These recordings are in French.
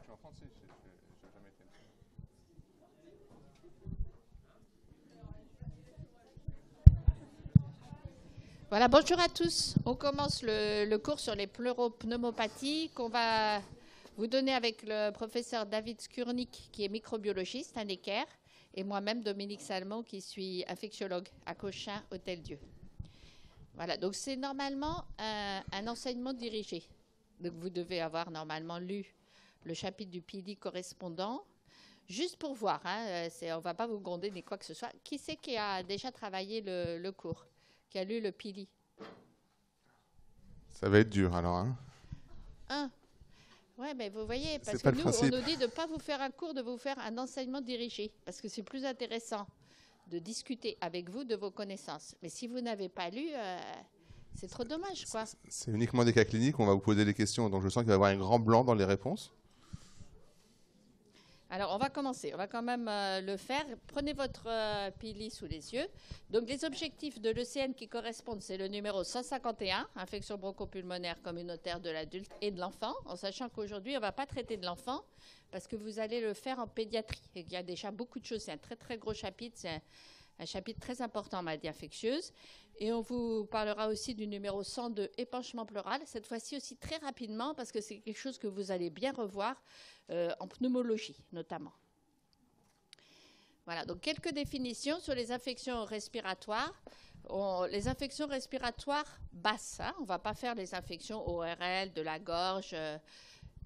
suis en France, si, j'ai jamais été. Voilà, bonjour à tous. On commence le cours sur les pleuropneumopathies qu'on va vous donner avec le professeur David Skurnik, qui est microbiologiste à Necker, et moi-même, Dominique Salmon, qui suis infectiologue à Cochin, Hôtel-Dieu. Voilà, donc c'est normalement un enseignement dirigé. Donc vous devez avoir normalement lu le chapitre du PIDI correspondant. Juste pour voir, hein, on ne va pas vous gronder ni quoi que ce soit. Qui c'est qui a déjà travaillé le cours, qui a lu le PIDI? Ça va être dur alors. Hein. Ouais, mais vous voyez, parce C'est que pas le nous, on principe. nous dit de ne pas vous faire un cours, de vous faire un enseignement dirigé, parce que c'est plus intéressant de discuter avec vous de vos connaissances. Mais si vous n'avez pas lu, c'est trop dommage, quoi. C'est uniquement des cas cliniques, on va vous poser des questions, donc je sens qu'il va y avoir un grand blanc dans les réponses. Alors, on va commencer. On va quand même le faire. Prenez votre PILI sous les yeux. Donc, les objectifs de l'ECN qui correspondent, c'est le numéro 151, infection bronchopulmonaire communautaire de l'adulte et de l'enfant, en sachant qu'aujourd'hui, on ne va pas traiter de l'enfant parce que vous allez le faire en pédiatrie. Et il y a déjà beaucoup de choses. C'est un très, très gros chapitre. C'est un chapitre très important en maladie infectieuse. Et on vous parlera aussi du numéro 102, épanchement pleural, cette fois-ci aussi très rapidement parce que c'est quelque chose que vous allez bien revoir en pneumologie notamment. Voilà, donc quelques définitions sur les infections respiratoires. Les infections respiratoires basses, hein, on ne va pas faire les infections ORL de la gorge,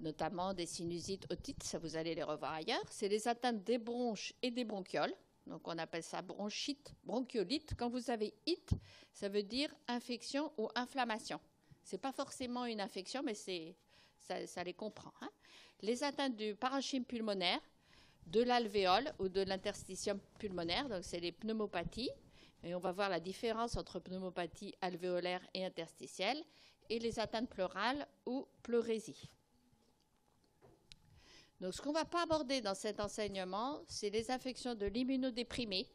notamment des sinusites, otites, ça vous allez les revoir ailleurs. C'est les atteintes des bronches et des bronchioles. Donc, on appelle ça bronchite, bronchiolite. Quand vous avez it, ça veut dire infection ou inflammation. Ce n'est pas forcément une infection, mais ça les comprend. Hein. Les atteintes du parenchyme pulmonaire, de l'alvéole ou de l'interstitium pulmonaire, donc c'est les pneumopathies. Et on va voir la différence entre pneumopathie alvéolaire et interstitielle. Et les atteintes pleurales ou pleurésie. Donc, ce qu'on ne va pas aborder dans cet enseignement, c'est les infections de l'immunodéprimé,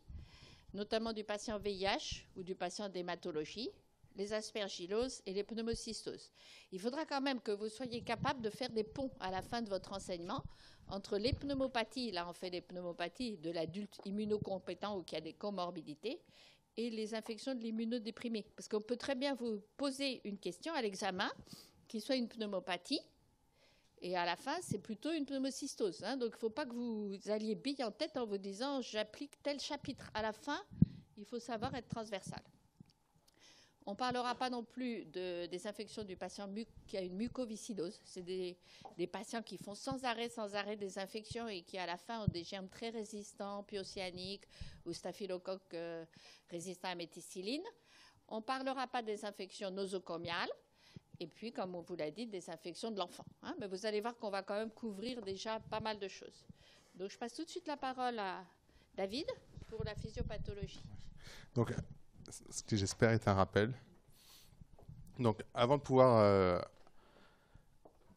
notamment du patient VIH ou du patient d'hématologie, les aspergilloses et les pneumocystoses. Il faudra quand même que vous soyez capable de faire des ponts à la fin de votre enseignement entre les pneumopathies, là on fait des pneumopathies de l'adulte immunocompétent ou qui a des comorbidités, et les infections de l'immunodéprimé. Parce qu'on peut très bien vous poser une question à l'examen qui soit une pneumopathie, et à la fin, c'est plutôt une pneumocystose. Hein. Donc, il ne faut pas que vous alliez bille en tête en vous disant « j'applique tel chapitre ». À la fin, il faut savoir être transversal. On ne parlera pas non plus des infections du patient qui a une mucoviscidose. C'est des patients qui font sans arrêt des infections et qui, à la fin, ont des germes très résistants, pyocyanniques ou staphylocoques résistants à la méticilline. On ne parlera pas des infections nosocomiales. Et puis, comme on vous l'a dit, des infections de l'enfant. Hein, mais vous allez voir qu'on va quand même couvrir déjà pas mal de choses. Donc, je passe tout de suite la parole à David pour la physiopathologie. Donc, ce que j'espère est un rappel. Donc, avant de pouvoir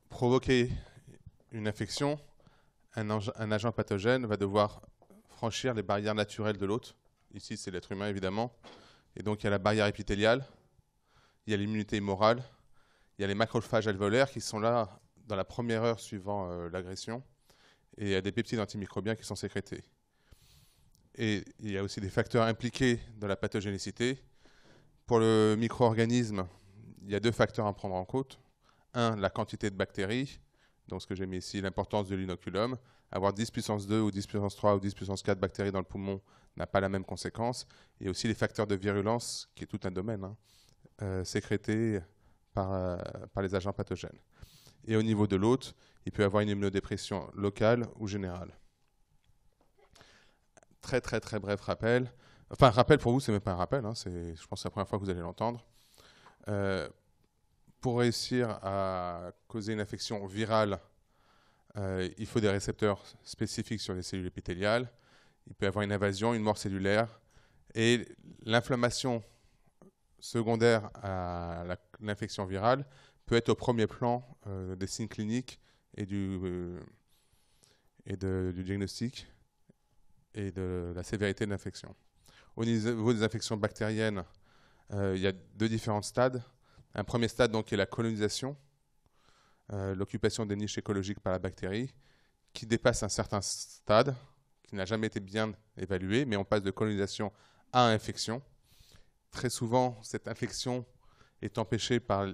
provoquer une infection, un agent pathogène va devoir franchir les barrières naturelles de l'hôte. Ici, c'est l'être humain, évidemment. Et donc, il y a la barrière épithéliale, il y a l'immunité immorale, il y a les macrophages alvéolaires qui sont là dans la première heure suivant l'agression, et il y a des peptides antimicrobiens qui sont sécrétés. Et il y a aussi des facteurs impliqués dans la pathogénicité. Pour le micro-organisme, il y a deux facteurs à prendre en compte. Un, la quantité de bactéries, donc ce que j'ai mis ici, l'importance de l'inoculum. Avoir 10 puissance 2 ou 10 puissance 3 ou 10 puissance 4 bactéries dans le poumon n'a pas la même conséquence. Et aussi les facteurs de virulence, qui est tout un domaine, sécrétés par les agents pathogènes. Et au niveau de l'hôte, il peut y avoir une immunodépression locale ou générale. Très, très, très bref rappel. Enfin, rappel pour vous, c'est même pas un rappel, je pense que c'est la première fois que vous allez l'entendre. Pour réussir à causer une infection virale, il faut des récepteurs spécifiques sur les cellules épithéliales. Il peut y avoir une invasion, une mort cellulaire. Et l'inflammation secondaire à l'infection virale peut être au premier plan des signes cliniques et du diagnostic et de la sévérité de l'infection. Au niveau des infections bactériennes, il y a deux différents stades. Un premier stade donc, est la colonisation, l'occupation des niches écologiques par la bactérie. qui dépasse un certain stade, qui n'a jamais été bien évalué, mais on passe de colonisation à infection. Très souvent, cette infection est empêchée par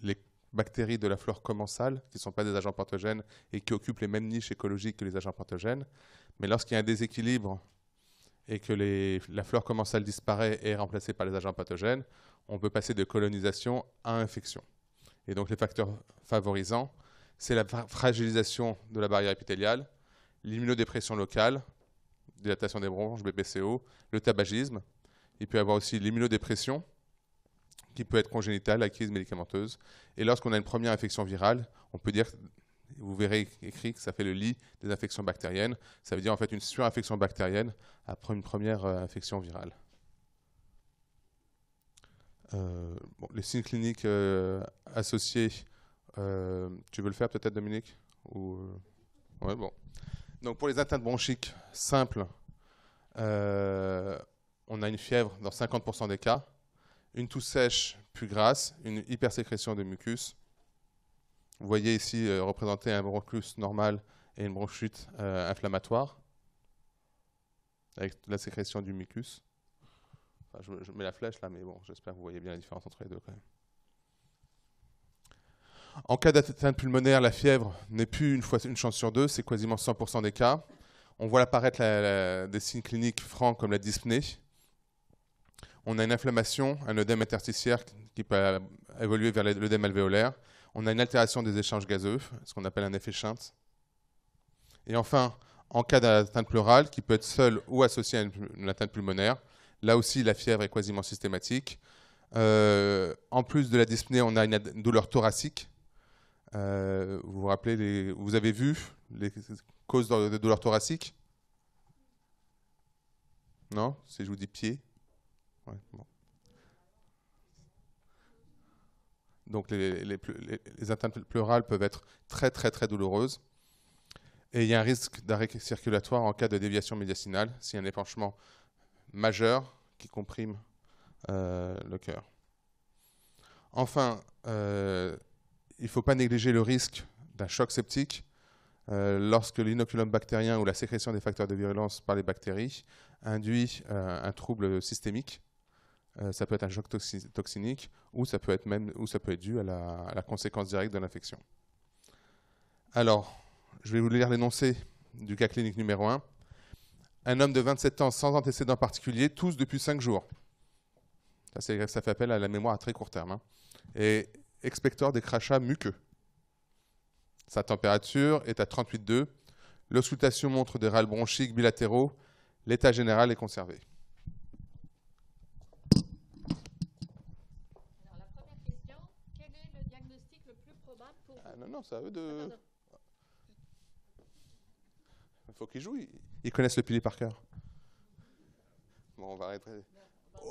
les bactéries de la flore commensale, qui ne sont pas des agents pathogènes et qui occupent les mêmes niches écologiques que les agents pathogènes. Mais lorsqu'il y a un déséquilibre et que la flore commensale disparaît et est remplacée par les agents pathogènes, on peut passer de colonisation à infection. Et donc les facteurs favorisants, c'est la fragilisation de la barrière épithéliale, l'immunodépression locale, dilatation des bronches, BPCO, le tabagisme. Il peut y avoir aussi l'immunodépression, qui peut être congénitale, acquise, médicamenteuse. Et lorsqu'on a une première infection virale, on peut dire, vous verrez écrit que ça fait le lit des infections bactériennes. Ça veut dire en fait une surinfection bactérienne après une première infection virale. Bon, les signes cliniques associés, tu veux le faire peut-être, Dominique? Ouais, bon. Donc pour les atteintes bronchiques simples, on a une fièvre dans 50% des cas, une toux sèche puis grasse, une hypersécrétion de mucus. Vous voyez ici représenter un bronchus normal et une bronchite inflammatoire, avec la sécrétion du mucus. Enfin, je mets la flèche là, mais bon, j'espère que vous voyez bien la différence entre les deux quand même. En cas d'atteinte pulmonaire, la fièvre n'est plus une chance sur deux, c'est quasiment 100% des cas. On voit apparaître des signes cliniques francs comme la dyspnée. On a une inflammation, un œdème interstitiaire qui peut évoluer vers l'œdème alvéolaire. On a une altération des échanges gazeux, ce qu'on appelle un effet Schintz. Et enfin, en cas d'atteinte pleurale, qui peut être seule ou associée à une atteinte pulmonaire, là aussi la fièvre est quasiment systématique. En plus de la dyspnée, on a une douleur thoracique. Vous vous rappelez, vous avez vu les causes de douleur thoracique? Non? Si je vous dis pied? Ouais, bon. Donc les atteintes pleurales peuvent être très très très douloureuses. Et il y a un risque d'arrêt circulatoire en cas de déviation médiastinale, s'il y a un épanchement majeur qui comprime le cœur. Enfin, il ne faut pas négliger le risque d'un choc septique lorsque l'inoculum bactérien ou la sécrétion des facteurs de virulence par les bactéries induit un trouble systémique. Ça peut être un choc toxinique ou ça peut être dû à la conséquence directe de l'infection. Alors, je vais vous lire l'énoncé du cas clinique numéro 1. Un homme de 27 ans sans antécédent particulier, tous depuis 5 jours. Ça fait appel à la mémoire à très court terme. Et expectoire des crachats muqueux. Sa température est à 38,2. L'auscultation montre des râles bronchiques bilatéraux. L'état général est conservé. Alors, la première question, quel est le diagnostic le plus probable pour vous? Non, c'est à eux de... Il faut qu'ils jouent. Ils connaissent le pilier par cœur. Bon, on va arrêter.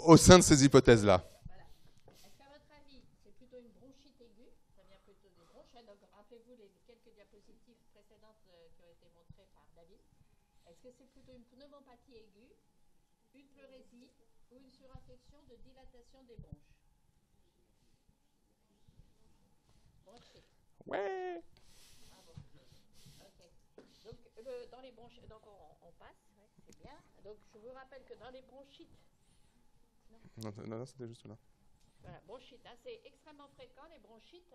Au sein de ces hypothèses-là. Voilà. Est-ce qu'à votre avis, c'est plutôt une bronchite aiguë? Ça vient plutôt des bronches. Donc, rappelez-vous les quelques diapositives précédentes qui ont été montrées par David. Est-ce que c'est plutôt une pneumopathie aiguë, une pleurésie ou une surinfection de dilatation des bronches? Bronchite. Ouais. Ah bon. Ok. Donc, dans les bronchites, donc on passe, ouais, c'est bien. Donc, je vous rappelle que dans les bronchites, Non, c'était juste là. voilà, bronchite, hein, c'est extrêmement fréquent, les bronchites.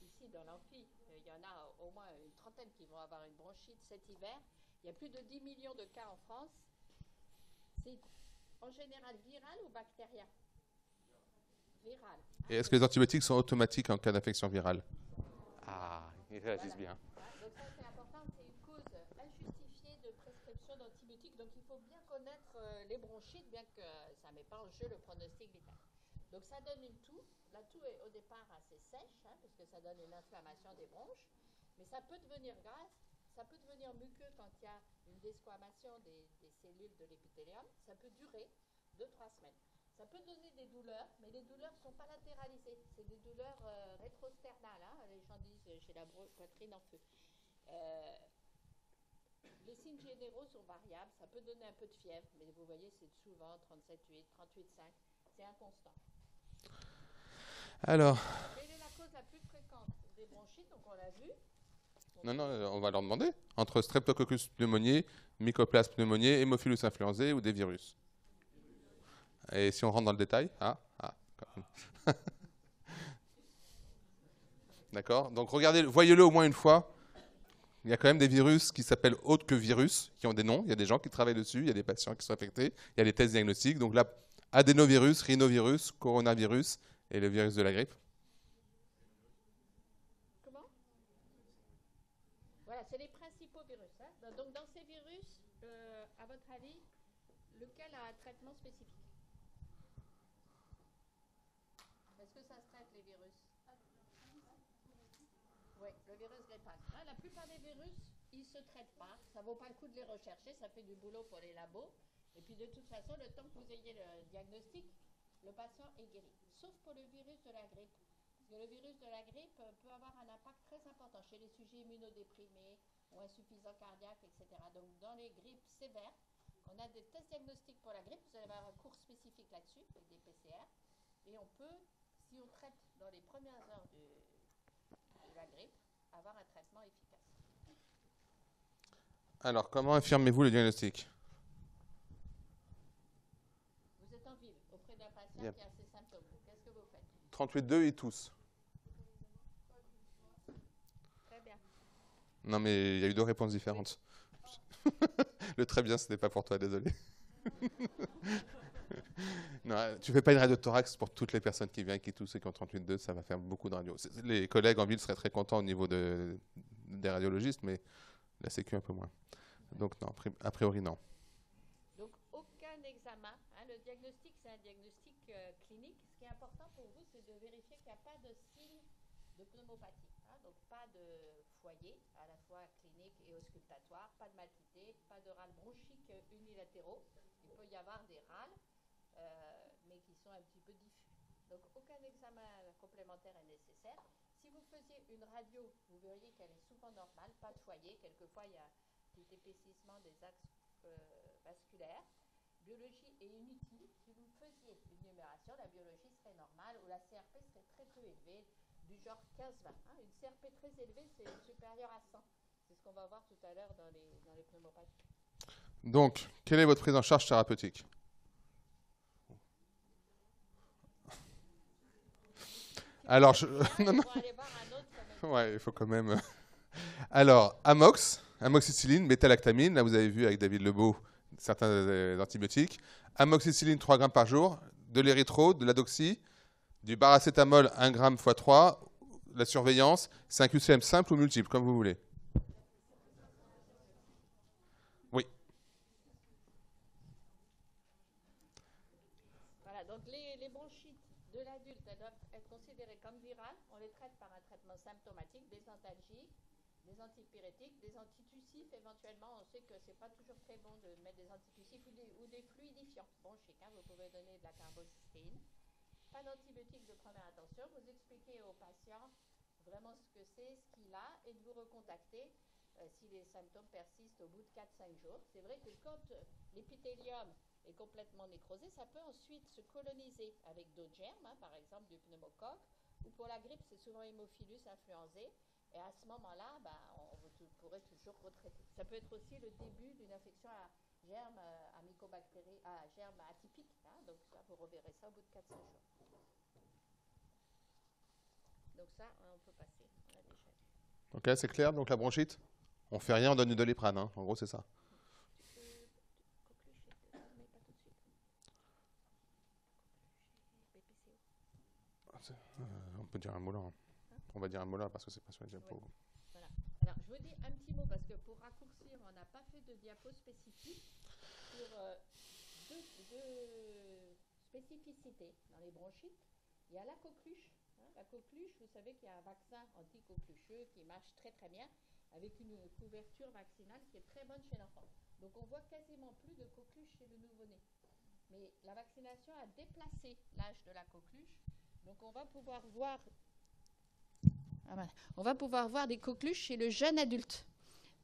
Ici, dans l'amphi, il y en a au moins une trentaine qui vont avoir une bronchite cet hiver. Il y a plus de 10 millions de cas en France. C'est en général viral ou bactérien? Viral. Et est-ce que les antibiotiques sont automatiques en cas d'infection virale? Ah, ils réagissent bien. Donc ça, c'est important. C'est une cause injustifiée de prescription d'antibiotiques. Donc il faut bien connaître les bronchites, bien que ça ne met pas en jeu le pronostic vital. Donc ça donne une toux. La toux est au départ assez sèche, parce que ça donne une inflammation des bronches. Mais ça peut devenir grave. Ça peut devenir muqueux quand il y a une desquamation des cellules de l'épithélium. Ça peut durer 2-3 semaines. Ça peut donner des douleurs, mais les douleurs ne sont pas latéralisées. C'est des douleurs rétrosternales. Les gens disent j'ai la poitrine en feu. Les signes généraux sont variables. Ça peut donner un peu de fièvre, mais vous voyez, c'est souvent 37,8, 38,5. C'est inconstant. Alors. Quelle est la cause la plus fréquente des bronchites? Donc on l'a vu. Non, non, on va leur demander. Entre Streptococcus pneumoniae, Mycoplasme pneumoniae, Haemophilus influenzae ou des virus. Et si on rentre dans le détail, quand même. D'accord. Donc regardez, voyez-le au moins une fois. Il y a quand même des virus qui s'appellent autres que virus, qui ont des noms. Il y a des gens qui travaillent dessus, il y a des patients qui sont affectés. Il y a des tests diagnostiques. Donc là, adénovirus, rhinovirus, coronavirus et le virus de la grippe. Comment? Voilà, c'est les principaux virus. Hein. Donc dans ces virus, à votre avis, lequel a un traitement spécifique? Est-ce que ça se traite les virus? Oui, le virus grippal. Hein, la plupart des virus, ils ne se traitent pas. Ça ne vaut pas le coup de les rechercher. Ça fait du boulot pour les labos. Et puis de toute façon, le temps que vous ayez le diagnostic, le patient est guéri. Sauf pour le virus de la grippe. Parce que le virus de la grippe peut avoir un impact très important chez les sujets immunodéprimés ou insuffisants cardiaques, etc. Donc dans les grippes sévères, on a des tests diagnostiques pour la grippe. Vous allez avoir un cours spécifique là-dessus, avec des PCR. Et on peut, si on traite dans les premières heures de la grippe, avoir un traitement efficace. Alors, comment affirmez-vous le diagnostic? Vous êtes en ville, auprès d'un patient qui a ces symptômes. Qu'est-ce que vous faites? 38,2, ils toussent. Très bien. Non, mais il y a eu 2 réponses différentes. Oui. Le très bien, ce n'est pas pour toi, désolé. Non, tu fais pas une radio de thorax pour toutes les personnes qui viennent, qui toussent et qui ont 38,2, ça va faire beaucoup de radios. Les collègues en ville seraient très contents au niveau des radiologistes, mais la Sécu un peu moins. Donc non, a priori non. Donc aucun examen. Hein, le diagnostic, c'est un diagnostic clinique. Ce qui est important pour vous, c'est de vérifier qu'il n'y a pas de signe de pneumopathie. Hein, donc pas de foyer, à la fois clinique et auscultatoire, pas de matité, pas de râles bronchiques unilatéraux. Il peut y avoir des râles, mais qui sont un petit peu diffus. Donc aucun examen complémentaire est nécessaire. Si vous faisiez une radio, vous verriez qu'elle est souvent normale, pas de foyer. Quelquefois, il y a des épaississements des axes vasculaires. Biologie est inutile. Si vous faisiez une numération, la biologie serait normale ou la CRP serait très peu élevée, du genre 15-20. Hein. Une CRP très élevée, c'est supérieur à 100. C'est ce qu'on va voir tout à l'heure dans les pneumopathies. Donc, quelle est votre prise en charge thérapeutique? Alors, non, non. Ouais, il faut quand même. Alors, amoxicilline, méthalactamine. Là, vous avez vu avec David Lebeau certains antibiotiques. Amoxicilline 3 grammes par jour, de l'érythro, de l'adoxy, du paracétamol 1 gramme x 3, la surveillance, c'est un QCM simple ou multiple, comme vous voulez. Oui. Voilà, donc les bronchites de l'adulte, elles doivent être considérées comme virales. On les traite par un traitement symptomatique, des antalgiques, des antipyrétiques, des antitussifs. Éventuellement, on sait que ce n'est pas toujours très bon de mettre des antitussifs ou des fluidifiants bronchiques. Hein. Vous pouvez donner de la carbocystéine. Pas d'antibiotiques de première intention. Vous expliquez au patient vraiment ce que c'est, ce qu'il a, et de vous recontacter si les symptômes persistent au bout de 4-5 jours. C'est vrai que quand l'épithélium est complètement nécrosé, ça peut ensuite se coloniser avec d'autres germes, hein, par exemple du pneumocoque, ou pour la grippe, c'est souvent Haemophilus influenzae. Et à ce moment-là, vous pourrez toujours retraiter. Ça peut être aussi le début d'une infection à germes à mycobactéries, à germes atypiques. Hein, donc ça, vous reverrez ça au bout de 4-5 jours. Donc ça, on peut passer. On a déjà vu. Ok, c'est clair. Donc la bronchite, on fait rien, on donne du Doliprane. Hein. En gros, c'est ça. On peut dire un mot là. Hein. On va dire un mot là parce que c'est pas sur la diapo. Ouais. Voilà. Alors, je vous dis un petit mot parce que pour raccourcir, on n'a pas fait de diapo spécifique sur deux spécificités dans les bronchites. Il y a la coqueluche. Hein. La coqueluche, vous savez qu'il y a un vaccin anti-coquelucheux qui marche très très bien avec une couverture vaccinale qui est très bonne chez l'enfant. Donc on voit quasiment plus de coqueluche chez le nouveau-né. Mais la vaccination a déplacé l'âge de la coqueluche. Donc on va pouvoir voir des coqueluches chez le jeune adulte.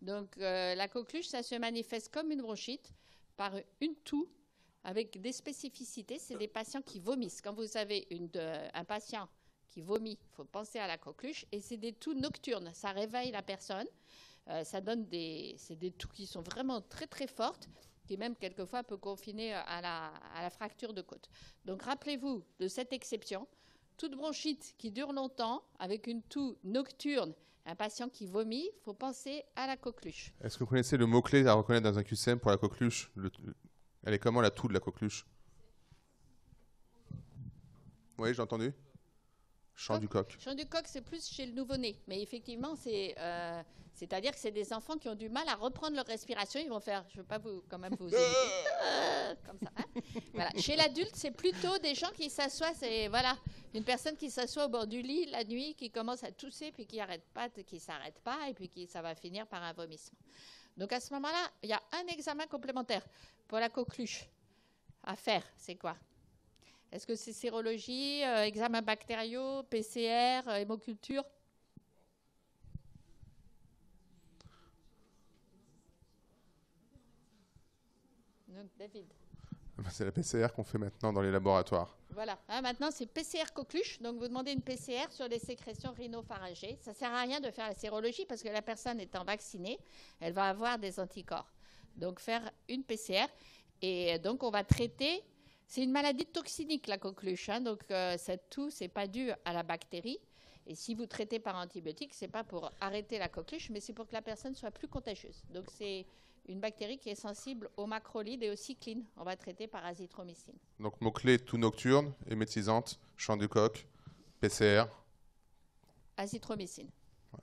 Donc la coqueluche, ça se manifeste comme une bronchite par une toux avec des spécificités. C'est des patients qui vomissent. Quand vous avez un patient qui vomit, il faut penser à la coqueluche. Et c'est des toux nocturnes. Ça réveille la personne. Ça donne c'est des toux qui sont vraiment très, très fortes, qui même quelquefois peut confiner à la fracture de côte. Donc rappelez-vous de cette exception. Toute bronchite qui dure longtemps, avec une toux nocturne, un patient qui vomit, il faut penser à la coqueluche. Est-ce que vous connaissez le mot-clé à reconnaître dans un QCM pour la coqueluche? Elle est comment la toux de la coqueluche? Oui, j'ai entendu. Chant du coq. Chant du coq, c'est plus chez le nouveau-né. Mais effectivement, c'est-à-dire que c'est des enfants qui ont du mal à reprendre leur respiration. Ils vont faire, je ne veux pas quand même vous imiter, comme ça. Hein, voilà. Chez l'adulte, c'est plutôt des gens qui s'assoient. C'est voilà, une personne qui s'assoit au bord du lit la nuit, qui commence à tousser, puis qui n'arrête pas, qui ne s'arrête pas, et puis ça va finir par un vomissement. Donc à ce moment-là, il y a un examen complémentaire pour la coqueluche à faire. C'est quoi? Est-ce que c'est sérologie, examen bactériaux, PCR, hémoculture? Donc, David. C'est la PCR qu'on fait maintenant dans les laboratoires. Voilà. Hein, maintenant, c'est PCR coqueluche. Donc, vous demandez une PCR sur les sécrétions rhinopharyngées. Ça ne sert à rien de faire la sérologie parce que la personne étant vaccinée, elle va avoir des anticorps. Donc, faire une PCR. Et donc, on va traiter... C'est une maladie toxinique, la coqueluche. Hein, donc, cette toux, ce n'est pas dû à la bactérie. Et si vous traitez par antibiotique, ce n'est pas pour arrêter la coqueluche, mais c'est pour que la personne soit plus contagieuse. Donc, c'est une bactérie qui est sensible aux macrolides et aux cyclines. On va traiter par azithromycine. Donc, mots-clés, toux nocturne, hémétisante, chant du coq, PCR. Azithromycine. Ouais.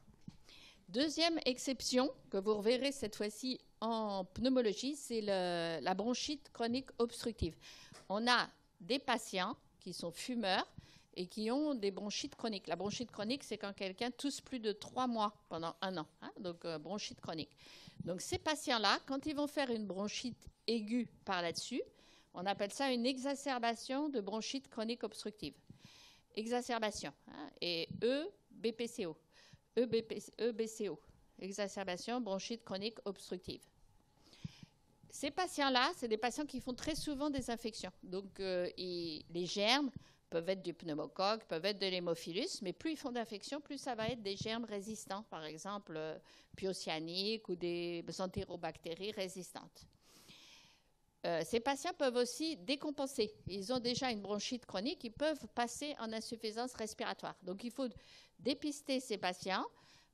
Deuxième exception que vous reverrez cette fois-ci en pneumologie, c'est la bronchite chronique obstructive. On a des patients qui sont fumeurs et qui ont des bronchites chroniques. La bronchite chronique, c'est quand quelqu'un tousse plus de 3 mois pendant 1 an. Hein, donc, bronchite chronique. Donc, ces patients-là, quand ils vont faire une bronchite aiguë par là-dessus, on appelle ça une exacerbation de bronchite chronique obstructive. Exacerbation. Hein, et EBPCO. EBCO. Exacerbation bronchite chronique obstructive. Ces patients-là, c'est des patients qui font très souvent des infections. Donc, les germes peuvent être du pneumocoque, peuvent être de l'hémophilus, mais plus ils font d'infections, plus ça va être des germes résistants, par exemple pyocyanniques ou des entérobactéries résistantes. Ces patients peuvent aussi décompenser. Ils ont déjà une bronchite chronique, ils peuvent passer en insuffisance respiratoire. Donc, il faut dépister ces patients,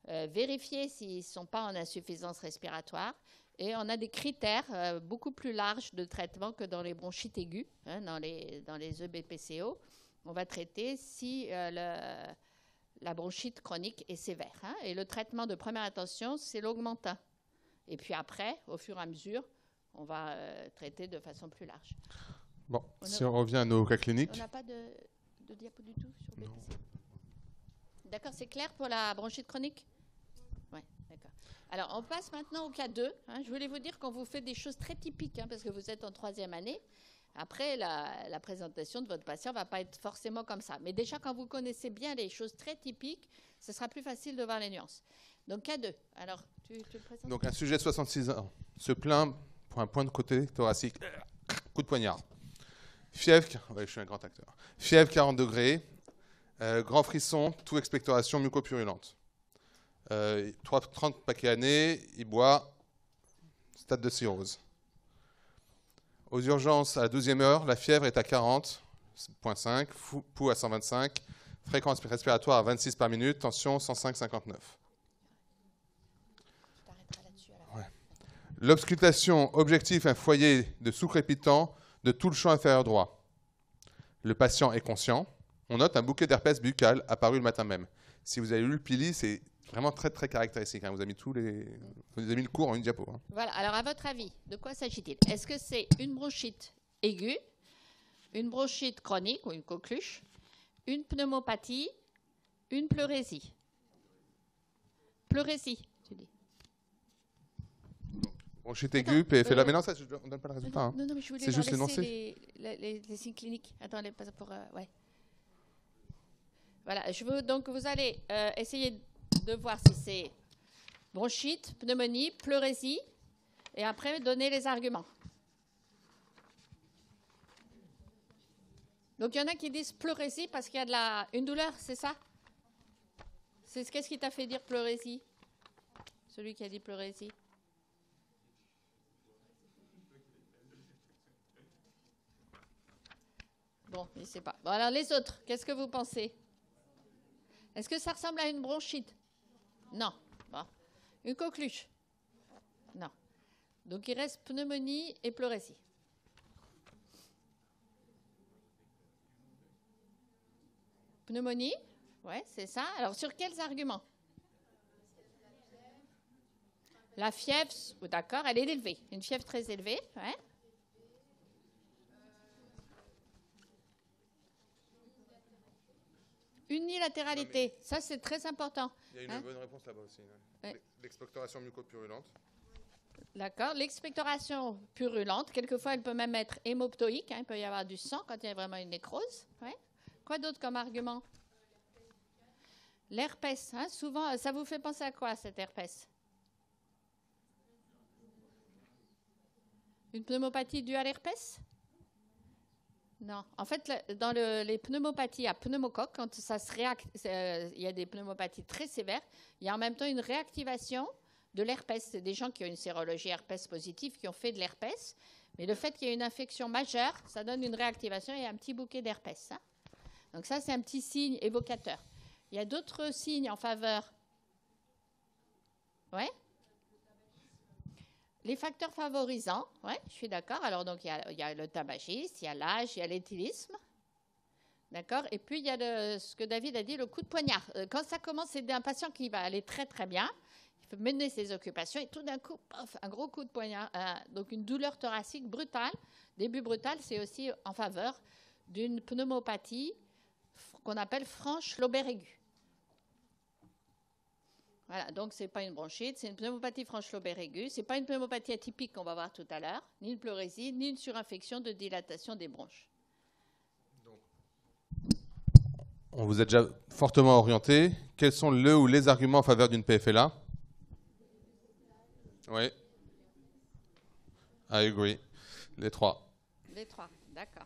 vérifier s'ils ne sont pas en insuffisance respiratoire. Et on a des critères beaucoup plus larges de traitement que dans les bronchites aiguës, hein, dans les EBPCO. On va traiter si la bronchite chronique est sévère. Hein, et le traitement de première intention, c'est l'augmentin. Et puis après, au fur et à mesure, on va traiter de façon plus large. Bon, si on revient à nos cas cliniques. On n'a pas de diapo du tout sur BPCO. D'accord, c'est clair pour la bronchite chronique? Oui, d'accord. Alors, on passe maintenant au cas 2. Hein. Je voulais vous dire qu'on vous fait des choses très typiques, hein, parce que vous êtes en 3e année. Après, la présentation de votre patient ne va pas être forcément comme ça. Mais déjà, quand vous connaissez bien les choses très typiques, ce sera plus facile de voir les nuances. Donc, cas 2. Alors, tu le présentes? Donc, un sujet de 66 ans se plaint pour un point de côté thoracique. Coup de poignard. Fièvre, ouais, je suis un grand acteur. Fièvre 40 degrés, grand frisson, toux, expectoration mucopurulente. 30 paquets années, il boit, stade de cirrhose. Aux urgences, à la 12e heure, la fièvre est à 40,5, pouls à 125, fréquence respiratoire à 26 par minute, tension 105,59. Ouais. L'auscultation objectif, un foyer de sous-crépitant de tout le champ inférieur droit. Le patient est conscient. On note un bouquet d'herpès buccal apparu le matin même. Si vous avez lu le pili, c'est vraiment très, très caractéristique. Hein. Vous avez mis le cours en une diapo. Hein. Voilà. Alors, à votre avis, de quoi s'agit-il? Est-ce que c'est une bronchite aiguë, une bronchite chronique ou une coqueluche, une pneumopathie, une pleurésie? Pleurésie, tu dis. Bronchite aiguë, PFLA. Mais non, ça, on ne donne pas le résultat. Hein. Non, mais je voulais juste laisser les signes cliniques. Attends, pour... ouais. Voilà. Donc, vous allez essayer de voir si c'est bronchite, pneumonie, pleurésie, et après donner les arguments. Donc il y en a qui disent pleurésie parce qu'il y a une douleur, c'est ça? Qu'est-ce qui t'a fait dire pleurésie? Celui qui a dit pleurésie. Bon, je ne sais pas. Bon, alors les autres, qu'est-ce que vous pensez? Est-ce que ça ressemble à une bronchite? Non. Bon. Une coqueluche? Non. Donc il reste pneumonie et pleurésie. Pneumonie? Ouais, c'est ça. Alors sur quels arguments? La fièvre, d'accord, elle est élevée. Une fièvre très élevée, ouais. Unilatéralité, ça c'est très important. Il y a une bonne réponse là-bas aussi. Ouais. L'expectoration mucopurulente. D'accord, l'expectoration purulente, quelquefois elle peut même être hémoptoïque, il peut y avoir du sang quand il y a vraiment une nécrose. Ouais. Quoi d'autre comme argument? L'herpès, souvent, ça vous fait penser à quoi cet herpès? Une pneumopathie due à l'herpès? Non. En fait, dans les pneumopathies à pneumocoque, quand ça il y a des pneumopathies très sévères, il y a en même temps une réactivation de l'herpès. C'est des gens qui ont une sérologie herpès positive, qui ont fait de l'herpès. Mais le fait qu'il y ait une infection majeure, ça donne une réactivation et un petit bouquet d'herpès. Donc ça, c'est un petit signe évocateur. Il y a d'autres signes en faveur. Ouais. Les facteurs favorisants, oui, je suis d'accord. Alors, donc, il y a le tabagisme, il y a l'âge, il y a l'éthylisme. D'accord. Et puis, il y a ce que David a dit, le coup de poignard. Quand ça commence, c'est un patient qui va aller très, très bien. Il peut mener ses occupations et tout d'un coup, pof, un gros coup de poignard. Donc, une douleur thoracique brutale. Début brutal, c'est aussi en faveur d'une pneumopathie qu'on appelle franche lobaire aiguë. Voilà, donc ce n'est pas une bronchite, c'est une pneumopathie franche lobaire aiguë. Ce n'est pas une pneumopathie atypique qu'on va voir tout à l'heure, ni une pleurésie, ni une surinfection de dilatation des bronches. Donc, on vous a déjà fortement orienté. Quels sont le ou les arguments en faveur d'une PFLA? Oui. I agree. Les trois. Les trois, d'accord.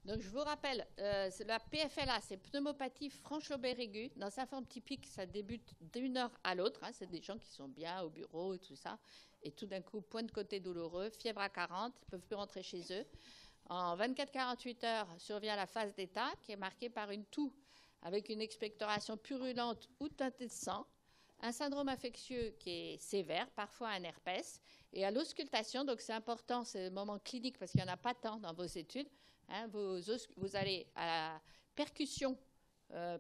Donc, je vous rappelle, la PFLA, c'est pneumopathie franche lobaire aiguë. Dans sa forme typique, ça débute d'une heure à l'autre. C'est des gens qui sont bien au bureau et tout ça. Et tout d'un coup, point de côté douloureux, fièvre à 40, ils ne peuvent plus rentrer chez eux. En 24-48 heures, survient la phase d'état qui est marquée par une toux avec une expectoration purulente ou teintée de sang, un syndrome infectieux qui est sévère, parfois un herpès, et à l'auscultation, donc c'est important, c'est le moment clinique parce qu'il n'y en a pas tant dans vos études. Vous allez à la percussion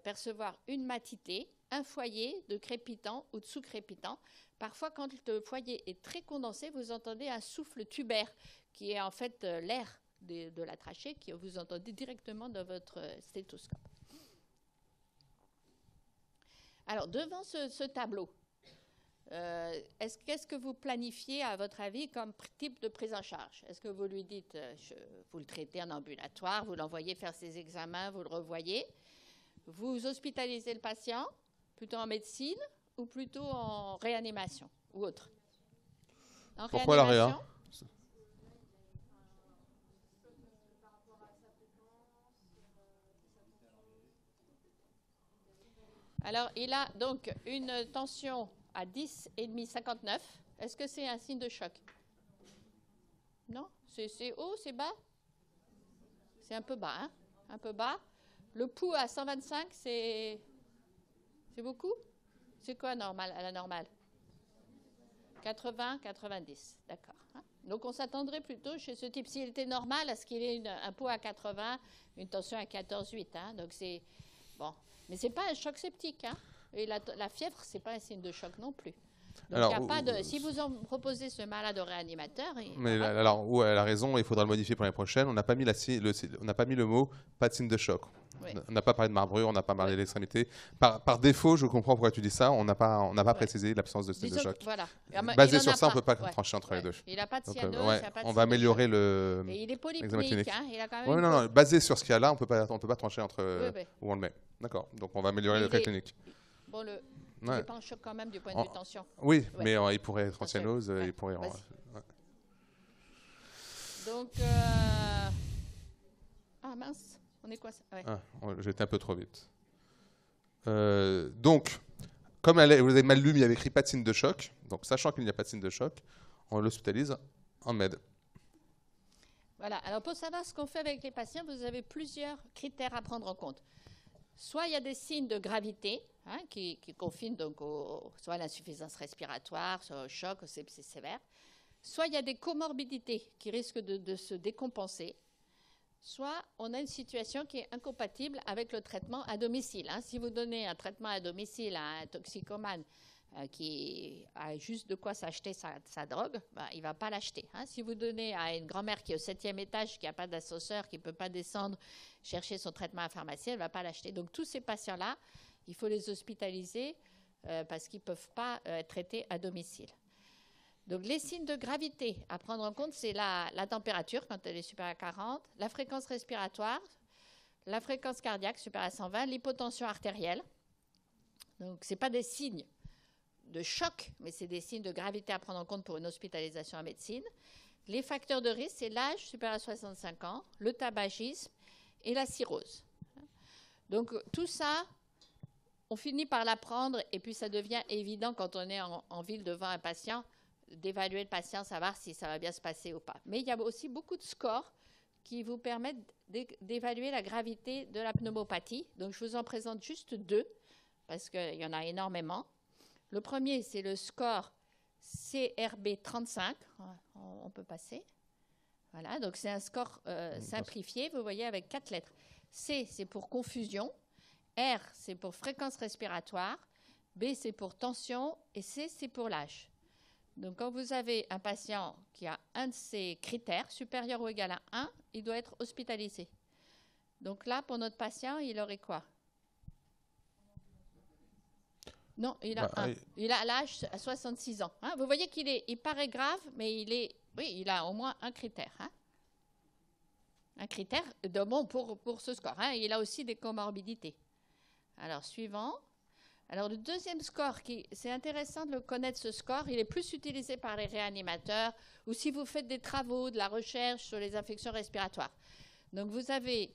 percevoir une matité, un foyer de crépitant ou de sous-crépitant. Parfois, quand le foyer est très condensé, vous entendez un souffle tubaire qui est en fait l'air de la trachée que vous entendez directement dans votre stéthoscope. Alors, devant ce tableau, qu'est-ce que vous planifiez, à votre avis, comme type de prise en charge? Est-ce que vous lui dites, vous le traitez en ambulatoire, vous l'envoyez faire ses examens, vous le revoyez? Vous hospitalisez le patient, plutôt en médecine ou plutôt en réanimation ou autre? Pourquoi la réa? Alors, il a donc une tension à 10,5, 59. Est-ce que c'est un signe de choc? Non? C'est haut, c'est bas? C'est un peu bas, hein? Un peu bas. Le pouls à 125, c'est beaucoup? C'est quoi normal, à la normale? 80, 90, d'accord. Donc, on s'attendrait plutôt chez ce type, s'il était normal, à ce qu'il ait un pouls à 80, une tension à 14,8. Donc, c'est bon. Mais ce n'est pas un choc septique. Et la fièvre, ce n'est pas un signe de choc non plus. Donc, alors, y a pas de, si vous en proposez ce malade au réanimateur... alors, elle a raison, il faudra le modifier pour l'année prochaine. On n'a pas mis le mot « pas de signe de choc ». Oui. On n'a pas parlé de marbrure, on n'a pas parlé de l'extrémité. Par défaut, je comprends pourquoi tu dis ça, on n'a pas précisé l'absence de signe de choc. Voilà. Basé sur ça, on ne peut pas trancher entre les deux. Il n'a pas de cyanose, on va améliorer le... Et il est polypnique. Il a quand même non, basé sur ce qu'il y a là, on ne peut pas trancher entre où on le met. D'accord, donc on va améliorer le cas clinique. Bon, il n'est pas en choc quand même du point de vue tension. Oui, mais il pourrait être en cyanose. Il pourrait Donc, Ah mince, on est quoi ça ouais. Ah, j'étais un peu trop vite. Donc, comme vous avez mal lu, mais il y avait écrit pas de signe de choc. Donc, sachant qu'il n'y a pas de signe de choc, on l'hospitalise en MED. Voilà. Alors, pour savoir ce qu'on fait avec les patients, vous avez plusieurs critères à prendre en compte. Soit il y a des signes de gravité qui confinent donc soit à l'insuffisance respiratoire, soit au choc, au sepsis sévère. Soit il y a des comorbidités qui risquent de se décompenser. Soit on a une situation qui est incompatible avec le traitement à domicile. Si vous donnez un traitement à domicile à un toxicomane qui a juste de quoi s'acheter sa drogue, il ne va pas l'acheter. Si vous donnez à une grand-mère qui est au 7e étage, qui n'a pas d'ascenseur, qui ne peut pas descendre chercher son traitement à la pharmacie, elle ne va pas l'acheter. Donc tous ces patients-là, il faut les hospitaliser parce qu'ils ne peuvent pas être traités à domicile. Donc, les signes de gravité à prendre en compte, c'est la température quand elle est supérieure à 40, la fréquence respiratoire, la fréquence cardiaque supérieure à 120, l'hypotension artérielle. Donc, ce n'est pas des signes de choc, mais c'est des signes de gravité à prendre en compte pour une hospitalisation en médecine. Les facteurs de risque, c'est l'âge supérieur à 65 ans, le tabagisme et la cirrhose. Donc, tout ça, on finit par l'apprendre et puis ça devient évident quand on est en ville devant un patient d'évaluer le patient, savoir si ça va bien se passer ou pas. Mais il y a aussi beaucoup de scores qui vous permettent d'évaluer la gravité de la pneumopathie. Donc, je vous en présente juste deux, parce qu'il y en a énormément. Le premier, c'est le score CRB35. On peut passer. Voilà, donc c'est un score simplifié, vous voyez, avec 4 lettres. C, c'est pour confusion. R, c'est pour fréquence respiratoire. B, c'est pour tension. Et C, c'est pour l'âge. Donc, quand vous avez un patient qui a un de ces critères, supérieur ou égal à 1, il doit être hospitalisé. Donc là, pour notre patient, il aurait quoi? Non, il a 1. Il a l'âge à 66 ans. Vous voyez qu'il paraît grave, mais il a au moins un critère. Un critère de bon pour ce score. Il a aussi des comorbidités. Alors, suivant. Alors, le deuxième score, c'est intéressant de le connaître, ce score. Il est plus utilisé par les réanimateurs ou si vous faites des travaux, de la recherche sur les infections respiratoires. Donc, vous avez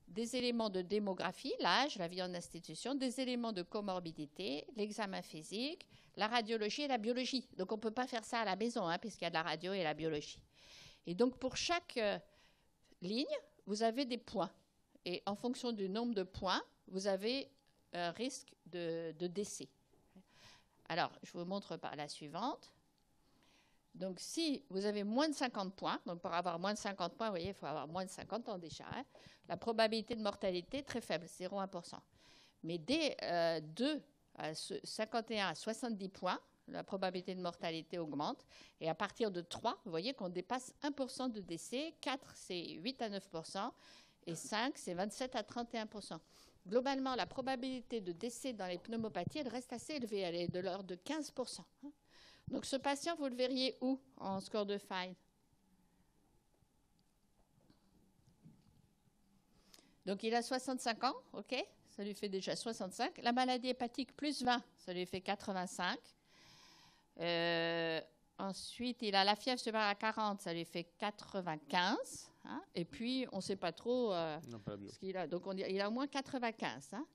des éléments de démographie, l'âge, la vie en institution, des éléments de comorbidité, l'examen physique, la radiologie et la biologie. Donc, on ne peut pas faire ça à la maison, puisqu'il y a de la radio et la biologie. Et donc, pour chaque ligne, vous avez des points. Et en fonction du nombre de points, vous avez un risque de décès. Alors, je vous montre par la suivante. Donc, si vous avez moins de 50 points, donc pour avoir moins de 50 points, vous voyez, il faut avoir moins de 50 ans déjà, la probabilité de mortalité est très faible, 0,1%. Mais dès 51 à 70 points, la probabilité de mortalité augmente. Et à partir de 3, vous voyez qu'on dépasse 1% de décès, 4, c'est 8 à 9%, et 5, c'est 27 à 31%. Globalement, la probabilité de décès dans les pneumopathies, elle reste assez élevée. Elle est de l'ordre de 15%. Donc, ce patient, vous le verriez où en score de Fine? Donc, il a 65 ans, OK? Ça lui fait déjà 65. La maladie hépatique, plus 20, ça lui fait 85. Ensuite, il a la fièvre supérieure à 40, ça lui fait 95. Et puis, on ne sait pas trop ce qu'il a. Donc, il a au moins 95. Donc,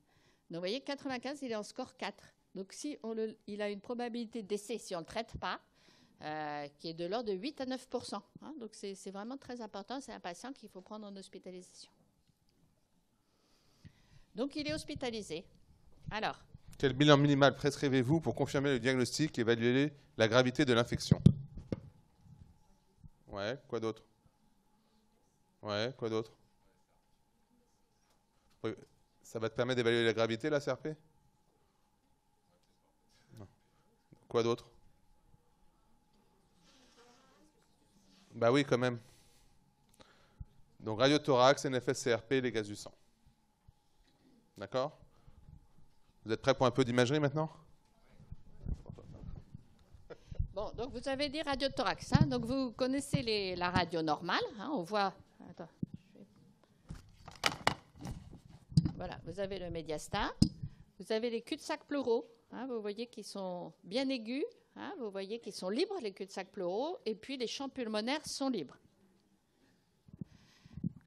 vous voyez, 95, il est en score 4. Donc, si il a une probabilité de décès, si on ne le traite pas, qui est de l'ordre de 8 à 9%. Donc, c'est vraiment très important. C'est un patient qu'il faut prendre en hospitalisation. Donc, il est hospitalisé. Alors. Quel bilan minimal prescrivez-vous pour confirmer le diagnostic et évaluer la gravité de l'infection? Ouais, quoi d'autre? Ouais, quoi d'autre? Ça va te permettre d'évaluer la gravité, la CRP? Non. Quoi d'autre? Bah oui, quand même. Donc, radiothorax, NFS-CRP, les gaz du sang. D'accord? Vous êtes prêts pour un peu d'imagerie maintenant? Bon, donc vous avez dit radiothorax. Donc vous connaissez la radio normale. On voit. Attends. Voilà, vous avez le médiastin. Vous avez les cul-de-sac pleuraux. Vous voyez qu'ils sont bien aigus. Vous voyez qu'ils sont libres, les cul-de-sac pleuraux. Et puis les champs pulmonaires sont libres.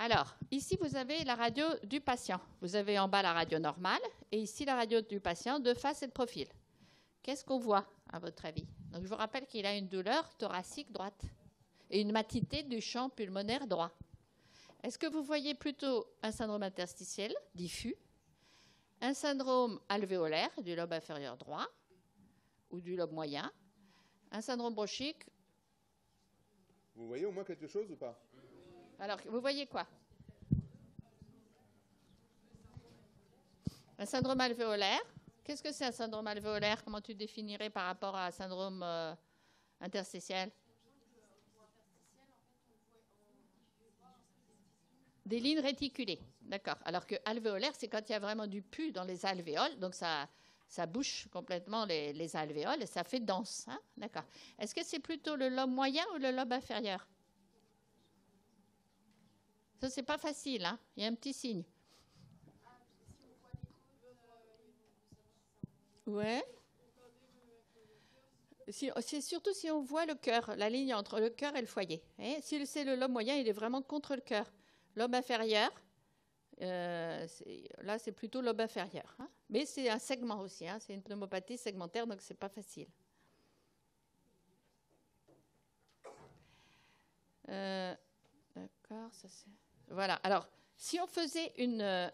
Alors, ici, vous avez la radio du patient. Vous avez en bas la radio normale et ici la radio du patient de face et de profil. Qu'est-ce qu'on voit, à votre avis? Donc, je vous rappelle qu'il a une douleur thoracique droite et une matité du champ pulmonaire droit. Est-ce que vous voyez plutôt un syndrome interstitiel diffus, un syndrome alvéolaire du lobe inférieur droit ou du lobe moyen, un syndrome bronchique? Vous voyez au moins quelque chose ou pas? Alors, vous voyez quoi? Un syndrome alvéolaire. Qu'est-ce que c'est un syndrome alvéolaire? Comment tu définirais par rapport à un syndrome interstitiel? Des lignes réticulées, d'accord. Alors que alvéolaire, c'est quand il y a vraiment du pus dans les alvéoles, donc ça bouche complètement les alvéoles et ça fait dense, hein, d'accord. Est-ce que c'est plutôt le lobe moyen ou le lobe inférieur? Ça, c'est pas facile, hein. Il y a un petit signe. Ouais. C'est surtout si on voit le cœur, la ligne entre le cœur et le foyer. Et si c'est le lobe moyen, il est vraiment contre le cœur. Lobe inférieur, là, c'est plutôt lobe inférieur. Hein. Mais c'est un segment aussi, hein. C'est une pneumopathie segmentaire, donc c'est pas facile. D'accord, ça c'est... Voilà, alors, si on faisait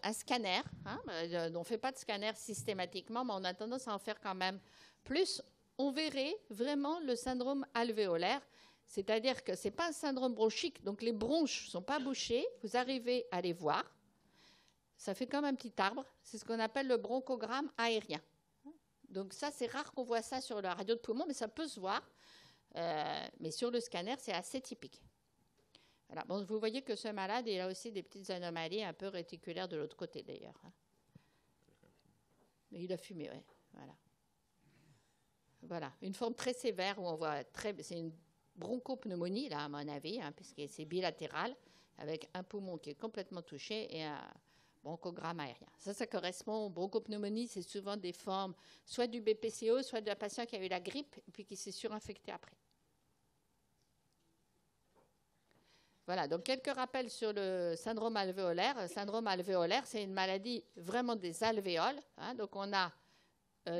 un scanner, hein, on ne fait pas de scanner systématiquement, mais on a tendance à en faire quand même plus, on verrait vraiment le syndrome alvéolaire, c'est-à-dire que ce n'est pas un syndrome bronchique, donc les bronches ne sont pas bouchées, vous arrivez à les voir, ça fait comme un petit arbre, c'est ce qu'on appelle le bronchogramme aérien. Donc ça, c'est rare qu'on voit ça sur la radio de poumon, mais ça peut se voir, mais sur le scanner, c'est assez typique. Voilà. Bon, vous voyez que ce malade, il a aussi des petites anomalies un peu réticulaires de l'autre côté, d'ailleurs. Mais il a fumé, oui. Voilà. Voilà. Une forme très sévère où on voit c'est une bronchopneumonie, là, à mon avis, hein, puisque c'est bilatéral, avec un poumon qui est complètement touché et un bronchogramme aérien. Ça correspond aux bronchopneumonies. C'est souvent des formes soit du BPCO, soit d'un patient qui a eu la grippe et puis qui s'est surinfecté après. Voilà, donc quelques rappels sur le syndrome alvéolaire. Le syndrome alvéolaire, c'est une maladie vraiment des alvéoles. Hein, donc on a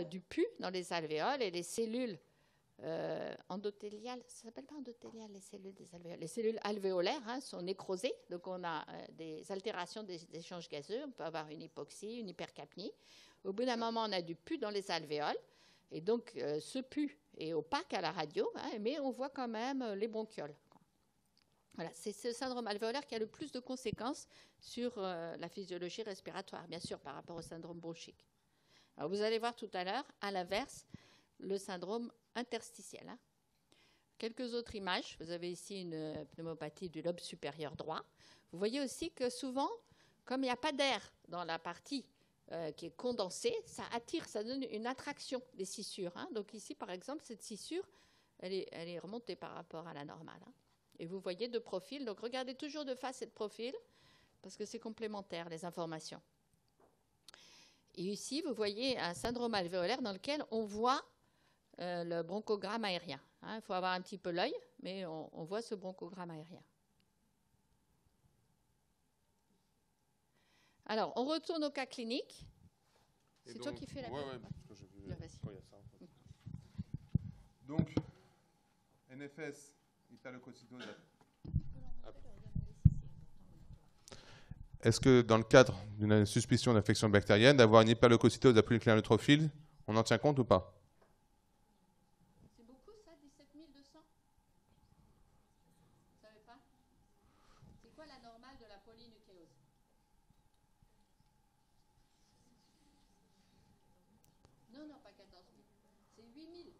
du pus dans les alvéoles et les cellules endothéliales, ça ne s'appelle pas endothéliales, les cellules des alvéoles. Les cellules alvéolaires hein, sont nécrosées, donc on a des altérations des échanges gazeux, on peut avoir une hypoxie, une hypercapnie. Au bout d'un moment, on a du pus dans les alvéoles, et donc ce pus est opaque à la radio, hein, mais on voit quand même les bronchioles. Voilà, c'est ce syndrome alvéolaire qui a le plus de conséquences sur la physiologie respiratoire, bien sûr, par rapport au syndrome bronchique. Alors, vous allez voir tout à l'heure, à l'inverse, le syndrome interstitiel. Hein. Quelques autres images. Vous avez ici une pneumopathie du lobe supérieur droit. Vous voyez aussi que souvent, comme il n'y a pas d'air dans la partie qui est condensée, ça attire, ça donne une attraction des scissures. Hein. Donc ici, par exemple, cette scissure, elle est remontée par rapport à la normale. Hein. Et vous voyez de profil, donc regardez toujours de face et de profil, parce que c'est complémentaire, les informations. Et ici, vous voyez un syndrome alvéolaire dans lequel on voit le bronchogramme aérien. Hein, il faut avoir un petit peu l'œil, mais on voit ce bronchogramme aérien. Alors, on retourne au cas clinique. C'est toi qui fais la... Oui, parce que je veux... Vas-y. Oh, il y a ça, en fait. Donc, NFS... Est-ce que dans le cadre d'une suspicion d'infection bactérienne, d'avoir une hyperleucocytose à polynucléaire neutrophile, on en tient compte ou pas? C'est beaucoup ça, 17 200? Vous savez pas? C'est quoi la normale de la polynucléose? Non, pas 14 000. C'est 8 000.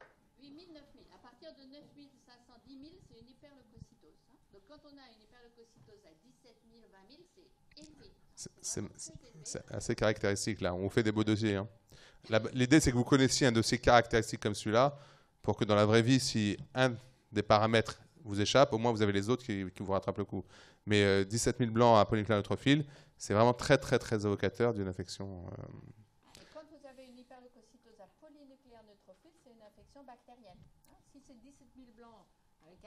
8 000, 9 000. À partir de 9 500, 10 000, c'est une hyperleucocytose. Hein. Donc, quand on a une hyperleucocytose à 17 000, 20 000, c'est élevé. C'est assez caractéristique, là. On fait des beaux dossiers. Hein. L'idée, c'est que vous connaissiez un dossier caractéristique comme celui-là, pour que dans la vraie vie, si un des paramètres vous échappe, au moins vous avez les autres qui vous rattrapent le coup. Mais 17 000 blancs à polynucléaire neutrophile, c'est vraiment très, très, très évocateur d'une infection. Quand vous avez une hyperleucocytose à polynucléaire neutrophile, c'est une infection bactérienne. Hein. Si c'est 17 000 blancs Avec 90%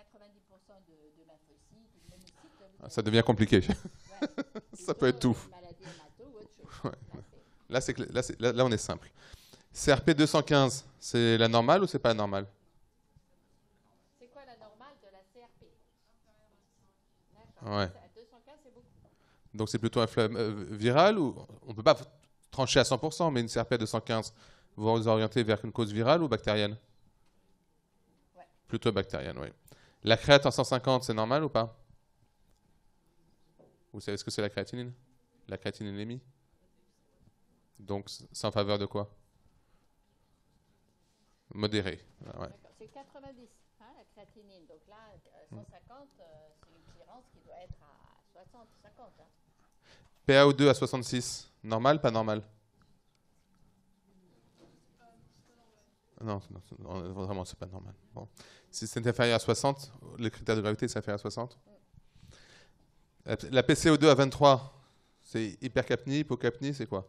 de lymphocytes, de monocytes, Ça devient compliqué. ouais, Ça peut être tout. maladie hémato ou autre chose. Ouais. Là, on est simple. CRP 215, c'est la normale ou c'est pas la normale? C'est quoi la normale de la CRP? D'accord. Ouais. À 215, c'est beaucoup. Donc c'est plutôt viral ou on ne peut pas trancher à 100%, mais une CRP à 215, vous vous orientez vers une cause virale ou bactérienne? Ouais. Plutôt bactérienne, oui. La créate en 150, c'est normal ou pas? Vous savez ce que c'est la créatinine? La créatinémie? Donc c'est en faveur de quoi? Modéré. Ouais. C'est 90, hein, la créatinine. Donc là, 150, c'est une clearance qui doit être à 60, 50. Hein. PaO2 à 66, normal, pas normal? Non, vraiment, c'est pas normal. Bon. Si c'est inférieur à 60, le critère de gravité, c'est inférieur à 60. La PCO2 à 23, c'est hypercapnie, hypocapnie, c'est quoi?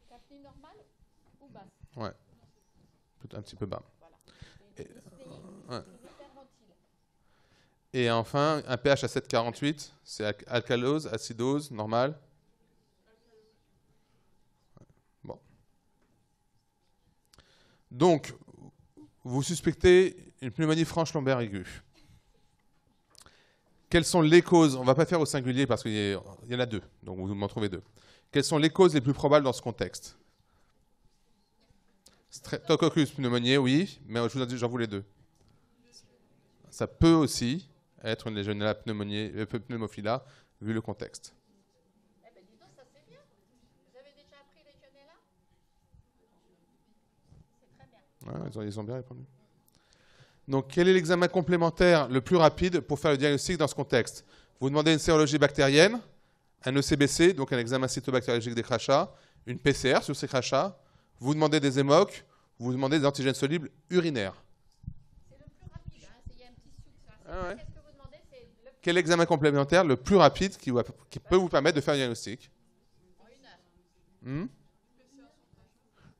Capnie normale ou basse? Ouais, plutôt un petit peu bas. Voilà. Ouais. Et enfin, un pH à 7,48, c'est alcalose, acidose, normal. Bon. Donc, vous suspectez une pneumonie franche lombaire aiguë. Quelles sont les causes? On ne va pas faire au singulier parce qu'il y en a deux, donc vous m'en trouvez deux. Quelles sont les causes les plus probables dans ce contexte? Streptococcus pneumoniae, oui, mais je vous ai dit, j'en voulais deux. Ça peut aussi être une Legionella pneumophila, vu le contexte. Eh bien, dis donc, ça c'est bien. Vous avez déjà appris Legionella? C'est très bien. Ouais, ils ont bien répondu. Donc, quel est l'examen complémentaire le plus rapide pour faire le diagnostic dans ce contexte? Vous demandez une sérologie bactérienne, un ECBC, donc un examen cytobactériologique des crachats, une PCR sur ces crachats, vous demandez des hémocs, vous demandez des antigènes solubles urinaires. C'est le plus rapide, hein. Il y a un petit sou ça. Ah ouais. Qu'est-ce que vous demandez? Quel examen complémentaire le plus rapide qui peut vous permettre de faire un diagnostic? En 1 heure.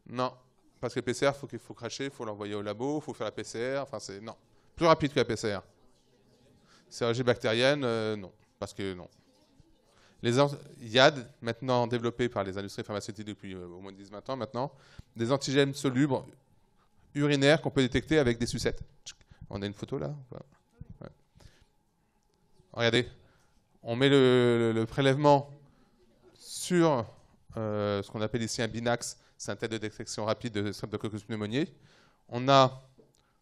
Non, parce que le PCR, il faut cracher, il faut l'envoyer au labo, il faut faire la PCR, enfin c'est non. Plus rapide que la PCR. Sérologie bactérienne, non, parce que non. Les YAD, maintenant développés par les industries pharmaceutiques depuis au moins 10-20 ans maintenant, des antigènes solubles urinaires qu'on peut détecter avec des sucettes. On a une photo là? Ouais. Regardez, on met le prélèvement sur ce qu'on appelle ici un Binax, c'est un test de détection rapide de Streptococcus pneumoniae. On a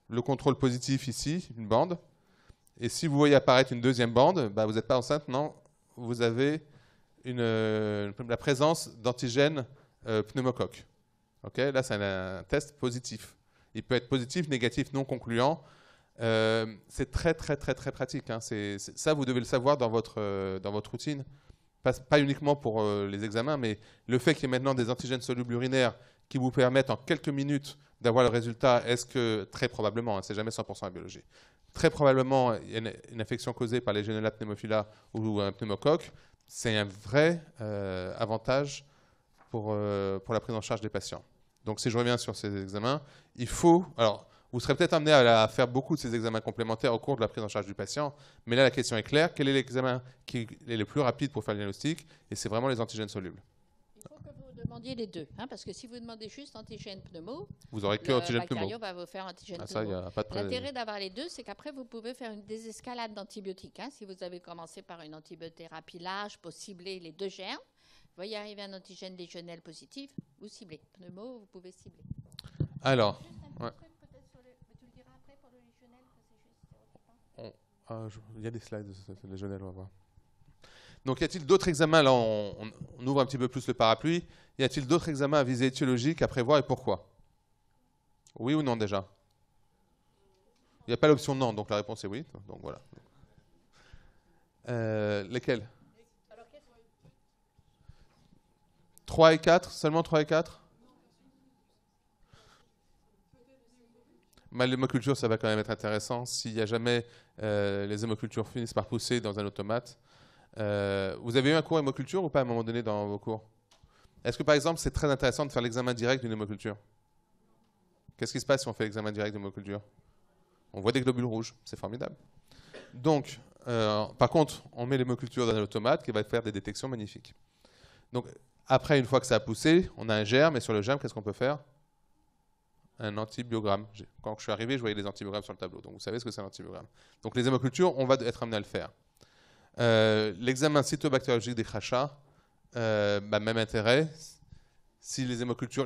le contrôle positif ici, une bande. Et si vous voyez apparaître une deuxième bande, bah, vous n'êtes pas enceinte, non, vous avez la présence d'antigènes pneumocoque. Okay, là, c'est un test positif. Il peut être positif, négatif, non concluant. C'est très, très, très, très pratique. Hein. Ça, vous devez le savoir dans votre routine. Pas uniquement pour les examens, mais le fait qu'il y ait maintenant des antigènes solubles urinaires qui vous permettent en quelques minutes d'avoir le résultat, est-ce que, très probablement, hein, c'est jamais 100% en biologie, très probablement, il y a une infection causée par les Legionella pneumophila ou un pneumocoque, c'est un vrai avantage pour la prise en charge des patients. Donc si je reviens sur ces examens, il faut... Alors, vous serez peut-être amené à faire beaucoup de ces examens complémentaires au cours de la prise en charge du patient, mais là la question est claire, quel est l'examen qui est le plus rapide pour faire le diagnostic? Et c'est vraiment les antigènes solubles. Il faut que vous demandiez les deux, hein, parce que si vous demandez juste antigène pneumo, vous n'aurez que antigène pneumo. Le va vous faire antigène pneumo. Ça, y a pas de L'intérêt d'avoir les deux, c'est qu'après vous pouvez faire une désescalade d'antibiotiques. Hein, si vous avez commencé par une antibiothérapie large pour cibler les deux germes, vous voyez arriver un antigène légionnel positif, vous ciblez. Pneumo, vous pouvez cibler. Alors, il y a des slides de Légionelle, on va voir. Donc, y a-t-il d'autres examens? Là, on ouvre un petit peu plus le parapluie. Y a-t-il d'autres examens à visée étiologique à prévoir et pourquoi? Oui ou non déjà? Il n'y a pas l'option non, donc la réponse est oui. Donc voilà. Lesquels? 3 et 4? Seulement 3 et 4? L'hémoculture, ça va quand même être intéressant. S'il n'y a jamais les hémocultures finissent par pousser dans un automate. Vous avez eu un cours hémoculture ou pas à un moment donné dans vos cours? Est-ce que par exemple, c'est très intéressant de faire l'examen direct d'une hémoculture? Qu'est-ce qui se passe si on fait l'examen direct d'hémoculture? On voit des globules rouges, c'est formidable. Donc, par contre, on met l'hémoculture dans un automate qui va faire des détections magnifiques. Donc, après, une fois que ça a poussé, on a un germe, et sur le germe, qu'est-ce qu'on peut faire? Un antibiogramme. Quand je suis arrivé, je voyais les antibiogrammes sur le tableau, donc vous savez ce que c'est un antibiogramme. Donc, les hémocultures, on va être amené à le faire. L'examen cytobactériologique des crachats, même intérêt. Si les hémocultures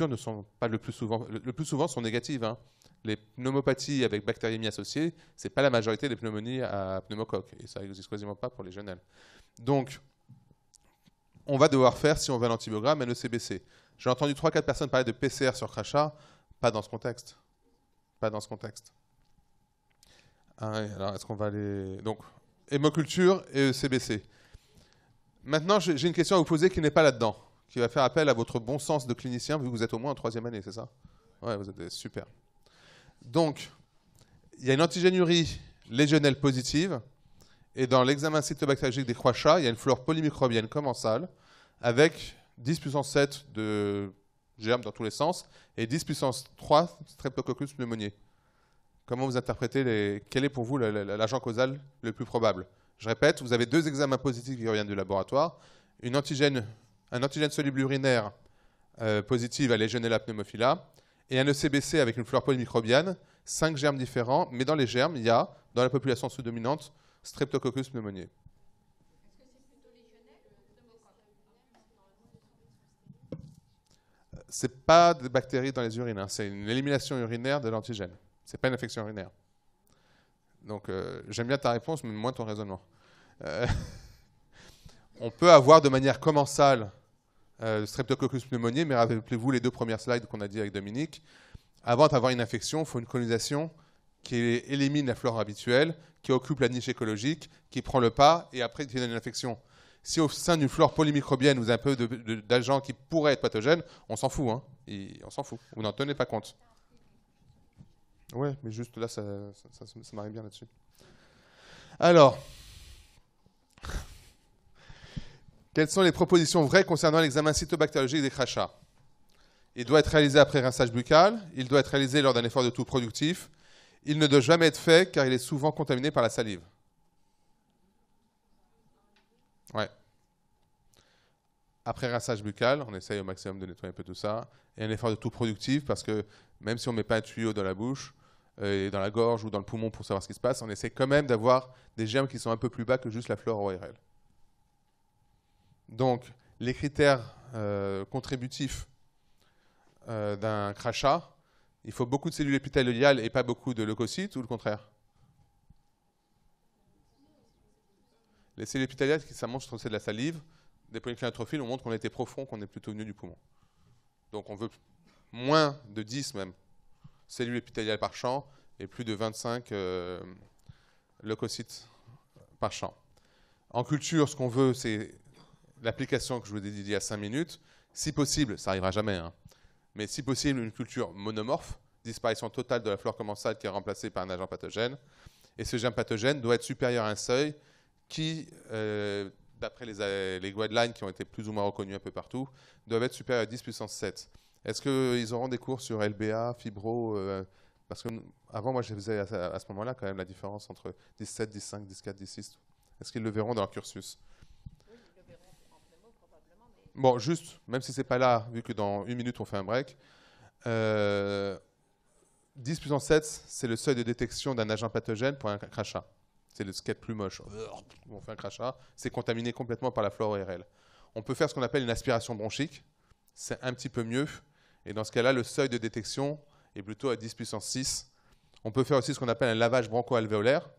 ne sont pas le plus souvent sont négatives. Hein. Les pneumopathies avec bactériémie associée, c'est pas la majorité des pneumonies à pneumocoque, et ça n'existe quasiment pas pour les jeunes. Donc, on va devoir faire, si on veut un antibiogramme, un ECBC. J'ai entendu 3-4 personnes parler de PCR sur crachat, pas dans ce contexte. Pas dans ce contexte. Alors, est-ce qu'on va aller... Donc, hémoculture et ECBC. Maintenant, j'ai une question à vous poser qui n'est pas là-dedans, qui va faire appel à votre bon sens de clinicien, vu que vous êtes au moins en 3e année, c'est ça? Ouais, vous êtes super. Donc, il y a une antigénurie légionnelle positive, et dans l'examen cytobactériologique des crachats, il y a une flore polymicrobienne commensale, avec 10 puissance 7 de germes dans tous les sens, et 10 puissance 3 Streptococcus pneumoniae. Comment vous interprétez quel est pour vous l'agent causal le plus probable? Je répète, vous avez 2 examens positifs qui reviennent du laboratoire, un antigène soluble urinaire positif à Legionella pneumophila, et un ECBC avec une flore polymicrobienne, 5 germes différents, mais dans les germes, il y a, dans la population sous-dominante, Streptococcus pneumoniae. Ce n'est pas des bactéries dans les urines, hein, c'est une élimination urinaire de l'antigène. Ce n'est pas une infection urinaire. Donc, j'aime bien ta réponse, mais moins ton raisonnement. On peut avoir de manière commensale Streptococcus pneumoniae, mais rappelez-vous les 2 premières slides qu'on a dit avec Dominique. Avant d'avoir une infection, il faut une colonisation qui élimine la flore habituelle, qui occupe la niche écologique, qui prend le pas, et après, il y a une infection. Si au sein d'une flore polymicrobienne, vous avez un peu d'agents qui pourraient être pathogènes, on s'en fout. Hein. On s'en fout. Vous n'en tenez pas compte. Ouais, mais juste là, ça m'arrive bien là-dessus. Alors, quelles sont les propositions vraies concernant l'examen cytobactériologique des crachats? Il doit être réalisé après rinçage buccal, il doit être réalisé lors d'un effort de toux productif, il ne doit jamais être fait car il est souvent contaminé par la salive. Ouais. Après rinçage buccal, on essaye au maximum de nettoyer un peu tout ça, et un effort de toux productif parce que même si on ne met pas un tuyau dans la bouche, et dans la gorge ou dans le poumon pour savoir ce qui se passe, on essaie quand même d'avoir des germes qui sont un peu plus bas que juste la flore ORL. Donc, les critères contributifs d'un crachat, il faut beaucoup de cellules épithéliales et pas beaucoup de leucocytes, ou le contraire? Les cellules épithéliales, ça montre que c'est de la salive. Des polycliniques trophiles, on montre qu'on était profond, qu'on est plutôt venu du poumon. Donc, on veut moins de 10 même cellules épithéliales par champ et plus de 25 leucocytes par champ. En culture, ce qu'on veut, c'est l'application que je vous ai dit il y a 5 minutes. Si possible, ça n'arrivera jamais, hein, mais si possible, une culture monomorphe, disparition totale de la flore commensale qui est remplacée par un agent pathogène. Et ce germe pathogène doit être supérieur à un seuil qui, d'après les guidelines qui ont été plus ou moins reconnus un peu partout, doivent être supérieurs à 10 puissance 7. Est-ce qu'ils auront des cours sur LBA, fibro parce que avant, moi, je faisais à ce moment-là quand même la différence entre 17, 15, 14, 16. Est-ce qu'ils le verront dans leur cursus? Oui, ils le verront en pneumo probablement. Mais... Bon, juste, même si ce n'est pas là, vu que dans 1 minute, on fait un break, 10 puissance 7, c'est le seuil de détection d'un agent pathogène pour un crachat. C'est le skate plus moche. On fait un crachat, c'est contaminé complètement par la flore ORL. On peut faire ce qu'on appelle une aspiration bronchique. C'est un petit peu mieux. Et dans ce cas-là, le seuil de détection est plutôt à 10 puissance 6. On peut faire aussi ce qu'on appelle un lavage broncho-alvéolaire.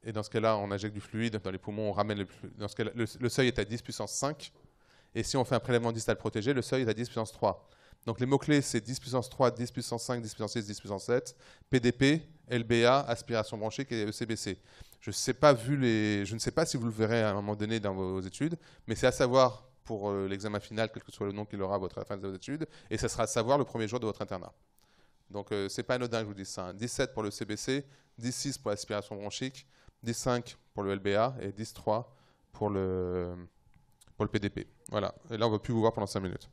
Et dans ce cas-là, on injecte du fluide dans les poumons, on ramène le fluide. Dans ce cas-là, le seuil est à 10 puissance 5. Et si on fait un prélèvement distal protégé, le seuil est à 10 puissance 3. Donc les mots-clés, c'est 10 puissance 3, 10 puissance 5, 10 puissance 6, 10 puissance 7, PDP, LBA, aspiration bronchique et ECBC. Je ne sais pas si vous le verrez à un moment donné dans vos études, mais c'est à savoir pour l'examen final, quel que soit le nom qu'il aura à la fin de vos études, et ça sera à savoir le premier jour de votre internat. Donc ce n'est pas anodin que je vous dise ça. 17 pour le CBC, 10,6 pour l'aspiration bronchique, 10,5 pour le LBA et 10,3 pour le PDP. Voilà. Et là, on ne va plus vous voir pendant 5 minutes.